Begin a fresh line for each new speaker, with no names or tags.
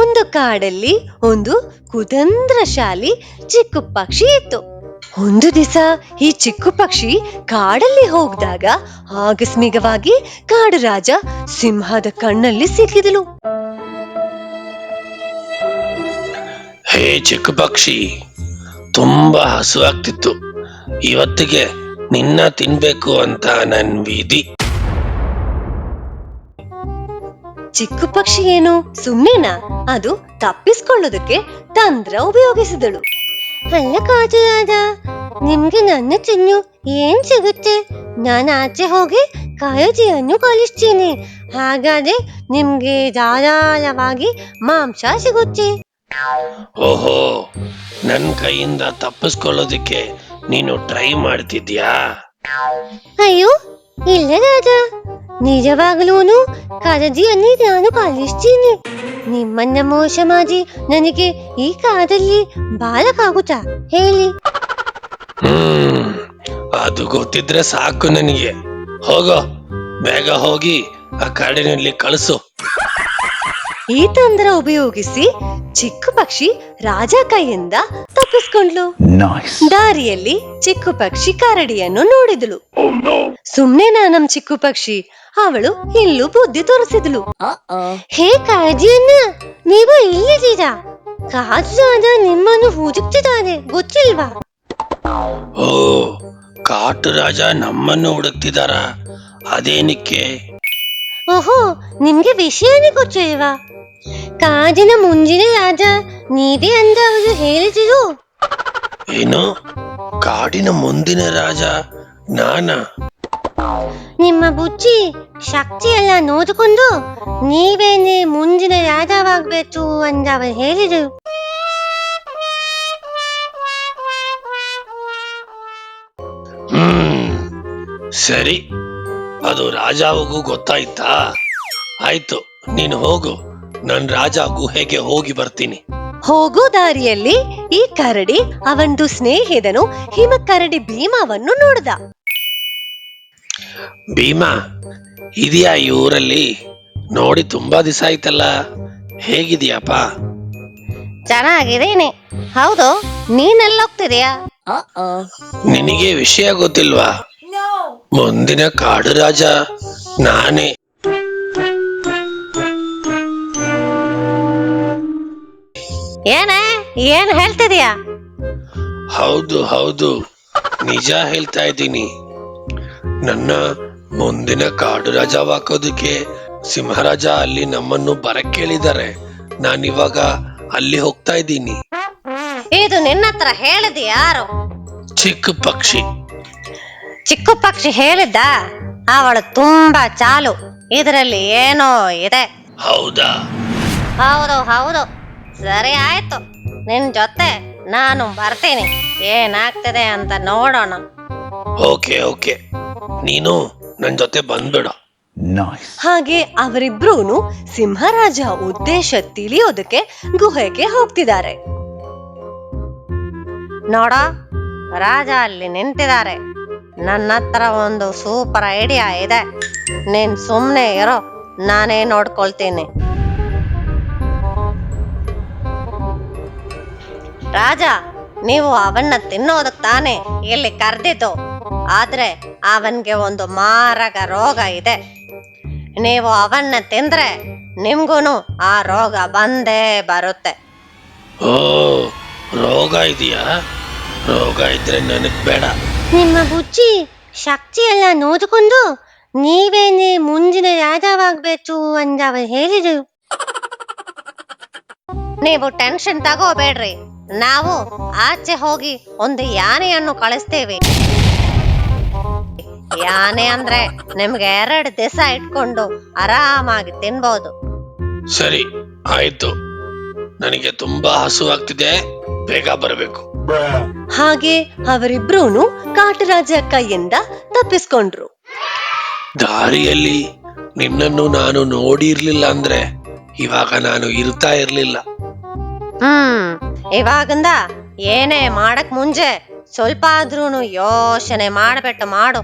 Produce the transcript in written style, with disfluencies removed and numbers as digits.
ಒಂದು ಕಾಡಲ್ಲಿ ಒಂದು ಕುತಂತ್ರಶಾಲಿ ಚಿಕ್ಕು ಪಕ್ಷಿ ಇತ್ತು. ಒಂದು ದಿವಸ ಈ ಚಿಕ್ಕು ಪಕ್ಷಿ ಕಾಡಲ್ಲಿ ಹೋಗ್ದಾಗ ಆಕಸ್ಮಿಕವಾಗಿ ಕಾಡು ರಾಜ ಸಿಂಹದ ಕಣ್ಣಲ್ಲಿ ಸಿಕ್ಕಿದಳು.
ಹೇ ಚಿಕ್ಕ ಪಕ್ಷಿ, ತುಂಬಾ ಹಸುವಾಗ್ತಿತ್ತು. ಇವತ್ತಿಗೆ ನಿನ್ನ ತಿನ್ಬೇಕು ಅಂತ ನನ್ ವಿಧಿ.
ಚಿಕ್ಕು ಪಕ್ಷಿ ಏನು ಸುಮ್ಮನೆನಾ? ಅದು ತಪ್ಪಿಸ್ಕೊಳ್ಳೋದಕ್ಕೆ ತಂತ್ರ ಉಪಯೋಗಿಸಿದಳು. ಅಲ್ಲ ಕಾಡು ರಾಜ, ನಿಮ್ಗೆ ನನ್ನ ತಿನ್ನು ಏನ್ ಸಿಗುತ್ತೆ? ನಾನು ಆಚೆ ಹೋಗಿ ಕಾಳಜಿಯನ್ನು ಕಳಿಸ್ತೀನಿ. ಹಾಗಾದ್ರೆ ನಿಮ್ಗೆ ಧಾರಾಳವಾಗಿ ಮಾಂಸ ಸಿಗುತ್ತೆ.
ಓಹೋ, ನನ್ ಕೈಯಿಂದ ತಪ್ಪಿಸ್ಕೊಳ್ಳೋದಕ್ಕೆ ನೀನು ಟ್ರೈ ಮಾಡ್ತಿದ್ಯಾ?
ಅಯ್ಯೋ ಇಲ್ಲ ರಾಜ, ನಿಜವಾಗ್ಲೂನು ಕಾಳಜಿಯನ್ನು ನಾನು ಕಳಿಸ್ತೀನಿ. ನಿಮ್ಮನ್ನ ಮೋಸ ಮಾಡಿ ನನಗೆ ಈ ಕಾಡಲ್ಲಿ ಬಾಳಕ್ಕಾಗುತ್ತಾ ಹೇಳಿ?
ಅದು ಗೊತ್ತಿದ್ರೆ ಸಾಕು ನನಗೆ. ಹೋಗೋ, ಬೇಗ ಹೋಗಿ ಆ ಕಾಡಿನಲ್ಲಿ ಕಳಿಸು.
ಈ ತಂತ್ರ ಉಪಯೋಗಿಸಿ ಚಿಕ್ಕು ಪಕ್ಷಿ ರಾಜ ಕೈಯಿಂದ ತಪ್ಪಿಸ್ಕೊಂಡ್ಲು. ದಾರಿಯಲ್ಲಿ ಚಿಕ್ಕು ಪಕ್ಷಿ ಕರಡಿಯನ್ನು ನೋಡಿದಳು. ಸುಮ್ನೆನಾ ನಮ್ ಚಿಕ್ಕು ಪಕ್ಷಿ? ಅವಳು ಇಲ್ಲೂ ಬುದ್ಧಿ ತೋರಿಸಿದಳು. ಹೇ ಕಾಳಜಿಯನ್ನ, ನೀವು ಇಲ್ಲಿದ್ದೀರಾ? ಕಾಡು ರಾಜ ನಿಮ್ಮನ್ನು ಹುಡುಕ್ತಿದ್ದಾನೆ, ಗೊತ್ತಿಲ್ವಾ?
ಓ, ಕಾಟು ರಾಜ ನಮ್ಮನ್ನು ಹುಡುಕ್ತಿದಾರ? ಅದೇನಕ್ಕೆ?
ಓಹೋ, ನಿಮ್ಗೆ ವಿಷಯನೇ ಗೊತ್ತಿಲ್ವಾ? ಕಾಡಿನ ಮುಂದಿನ ರಾಜ ನೀವೇ ಅಂತ ಅವರು ಹೇಳಿದ್ರು.
ಏನು? ಕಾಡಿನ ಮುಂದಿನ ರಾಜ ನಾನಾ?
ನಿಮ್ಮ ಬುದ್ಧಿ ಶಕ್ತಿ ಎಲ್ಲ ನೋಡಿಕೊಂಡು ನೀವೇನೆ ಮುಂದಿನ ರಾಜವಾಗ್ಬೇಕು ಅಂತ ಅವರು ಹೇಳಿದರು.
ಸರಿ, ಅದು ರಾಜಾವಗೂ ಗೊತ್ತಾಯ್ತಾ? ಆಯ್ತು, ನೀನು ಹೋಗು, ನನ್ ರಾಜ ಗುಹೆಗೆ ಹೋಗಿ ಬರ್ತೀನಿ.
ಹೋಗೋ ದಾರಿಯಲ್ಲಿ ಈ ಕರಡಿ ಅವನದು ಸ್ನೇಹಿತನು ಹಿಮ ಕರಡಿ ಭೀಮವನ್ನು ನೋಡ್ದ.
ಭೀಮಾ, ಇದೆಯಾ ಈ ಊರಲ್ಲಿ? ನೋಡಿ ತುಂಬಾ ದಿವಸ ಆಯ್ತಲ್ಲ, ಹೇಗಿದೆಯಪ್ಪ?
ಚೆನ್ನಾಗಿದ್ದೀನಿ. ಹೌದು, ನೀನೆಲ್ಲೋಗ್ತಿದೀಯಾ?
ನಿನಗೆ ವಿಷಯ ಗೊತ್ತಿಲ್ವಾ? ಮುಂದಿನ ಕಾಡು ರಾಜ ನಾನೇ.
ಏನ್ ಹೇಳ್ತಿದೀಯಾ?
ಹೌದು ಹೌದು, ನಿಜ ಹೇಳ್ತಾ ಇದ್ದೀನಿ. ನನ್ನ ಮುಂದಿನ ಕಾಡು ರಾಜವಾಕೋದಕ್ಕೆ ಸಿಂಹರಾಜ ಅಲ್ಲಿ ನಮ್ಮನ್ನು ಬರಕ್ ಕೇಳಿದ್ದಾರೆ. ನಾನಿವಾಗ ಅಲ್ಲಿ ಹೋಗ್ತಾ ಇದ್ದೀನಿ.
ಇದು ನಿನ್ನ ಹತ್ರ ಹೇಳಿದ ಯಾರು?
ಚಿಕ್ಕ ಪಕ್ಷಿ.
ಚಿಕ್ಕ ಪಕ್ಷಿ ಹೇಳಿದ್ದ? ಅವಳು ತುಂಬಾ ಚಾಲು, ಇದರಲ್ಲಿ ಏನೋ ಇದೆ.
ಹೌದಾ?
ಹೌದು ಹೌದು, ಸರಿ ಆಯ್ತು, ನಿನ್ ಜೊತೆ ನಾನು ಬರ್ತೀನಿ. ಏನಾಗ್ತದೆ ಅಂತ ನೋಡೋಣ.
ಓಕೆ ಓಕೆ, ನೀನು ನನ್ ಜೊತೆ ಬಂದ್ಬಿಡ.
ಹಾಗೆ ಅವರಿಬ್ರೂನು ಸಿಂಹರಾಜ ಉದ್ದೇಶ ತಿಳಿಯೋದಕ್ಕೆ ಗುಹೆಗೆ ಹೋಗ್ತಿದ್ದಾರೆ. ನೋಡ, ರಾಜ ಅಲ್ಲಿ ನಿಂತಿದ್ದಾರೆ. ನನ್ನ ಹತ್ರ ಒಂದು ಸೂಪರ್ ಐಡಿಯಾ ಇದೆ. ನೀನ್ ಸುಮ್ನೆ ಇರೋ, ನಾನೇ ನೋಡ್ಕೊಳ್ತೀನಿ. ರಾಜ, ನೀವು ಅವನ್ನ ತಿನ್ನೋದಕ್ ತಾನೇ ಇಲ್ಲಿ ಕರೆದಿದ್ದು. ಆದ್ರೆ ಅವನ್ಗೆ ಒಂದು ಮಾರಕ ರೋಗ ಇದೆ. ನೀವು ಅವನ್ನ ತಿಂದ್ರೆ ನಿಮ್ಗೂನು ಆ ರೋಗ ಬಂದೇ ಬರುತ್ತೆ.
ಓ, ರೋಗ ಇದೆಯಾ? ರೋಗ ಇದ್ರೆ ನನಗ್ ಬೇಡ.
ನಿಮ್ಮ ಬುಜ್ಜಿ ಶಕ್ತಿ ಎಲ್ಲ ನೋಡಿಕೊಂಡು ನೀವೇನೆ ಮುಂದಿನ ರಾಜವಾಗ್ಬೇಕು ಅಂತ ಅವರು ಹೇಳಿದ್ರು. ನೀವು ಟೆನ್ಷನ್ ತಗೋಬೇಡ್ರಿ, ನಾವು ಆಚೆ ಹೋಗಿ ಒಂದು ಯಾನೆಯನ್ನು ಕಳಿಸ್ತೇವೆ. ಯಾನೆ ಅಂದ್ರೆ ನಿಮ್ಗೆ 2 ದಿವಸ ಇಟ್ಕೊಂಡು ಆರಾಮಾಗಿ ತಿನ್ಬಹುದು.
ಸರಿ ಆಯ್ತು, ನನಗೆ ತುಂಬಾ ಹಸುವಾಗ್ತಿದೆ, ಬೇಗ ಬರಬೇಕು.
ಹಾಗೆ ಅವರಿಬ್ರೂನು ಕಾಟರಾಜ ಕೈಯಿಂದ ತಪ್ಪಿಸ್ಕೊಂಡ್ರು.
ದಾರಿಯಲ್ಲಿ ನಿನ್ನನ್ನು ನಾನು ನೋಡಿರ್ಲಿಲ್ಲ ಅಂದ್ರೆ ಇವಾಗ ನಾನು ಇರ್ತಾ ಇರ್ಲಿಲ್ಲ.
ಇವಾಗಿಂದ ಏನೇ ಮಾಡಕ್ ಮುಂಚೆ ಸ್ವಲ್ಪ ಆದ್ರೂನು ಯೋಚನೆ ಮಾಡ್ಬಿಟ್ಟು ಮಾಡು.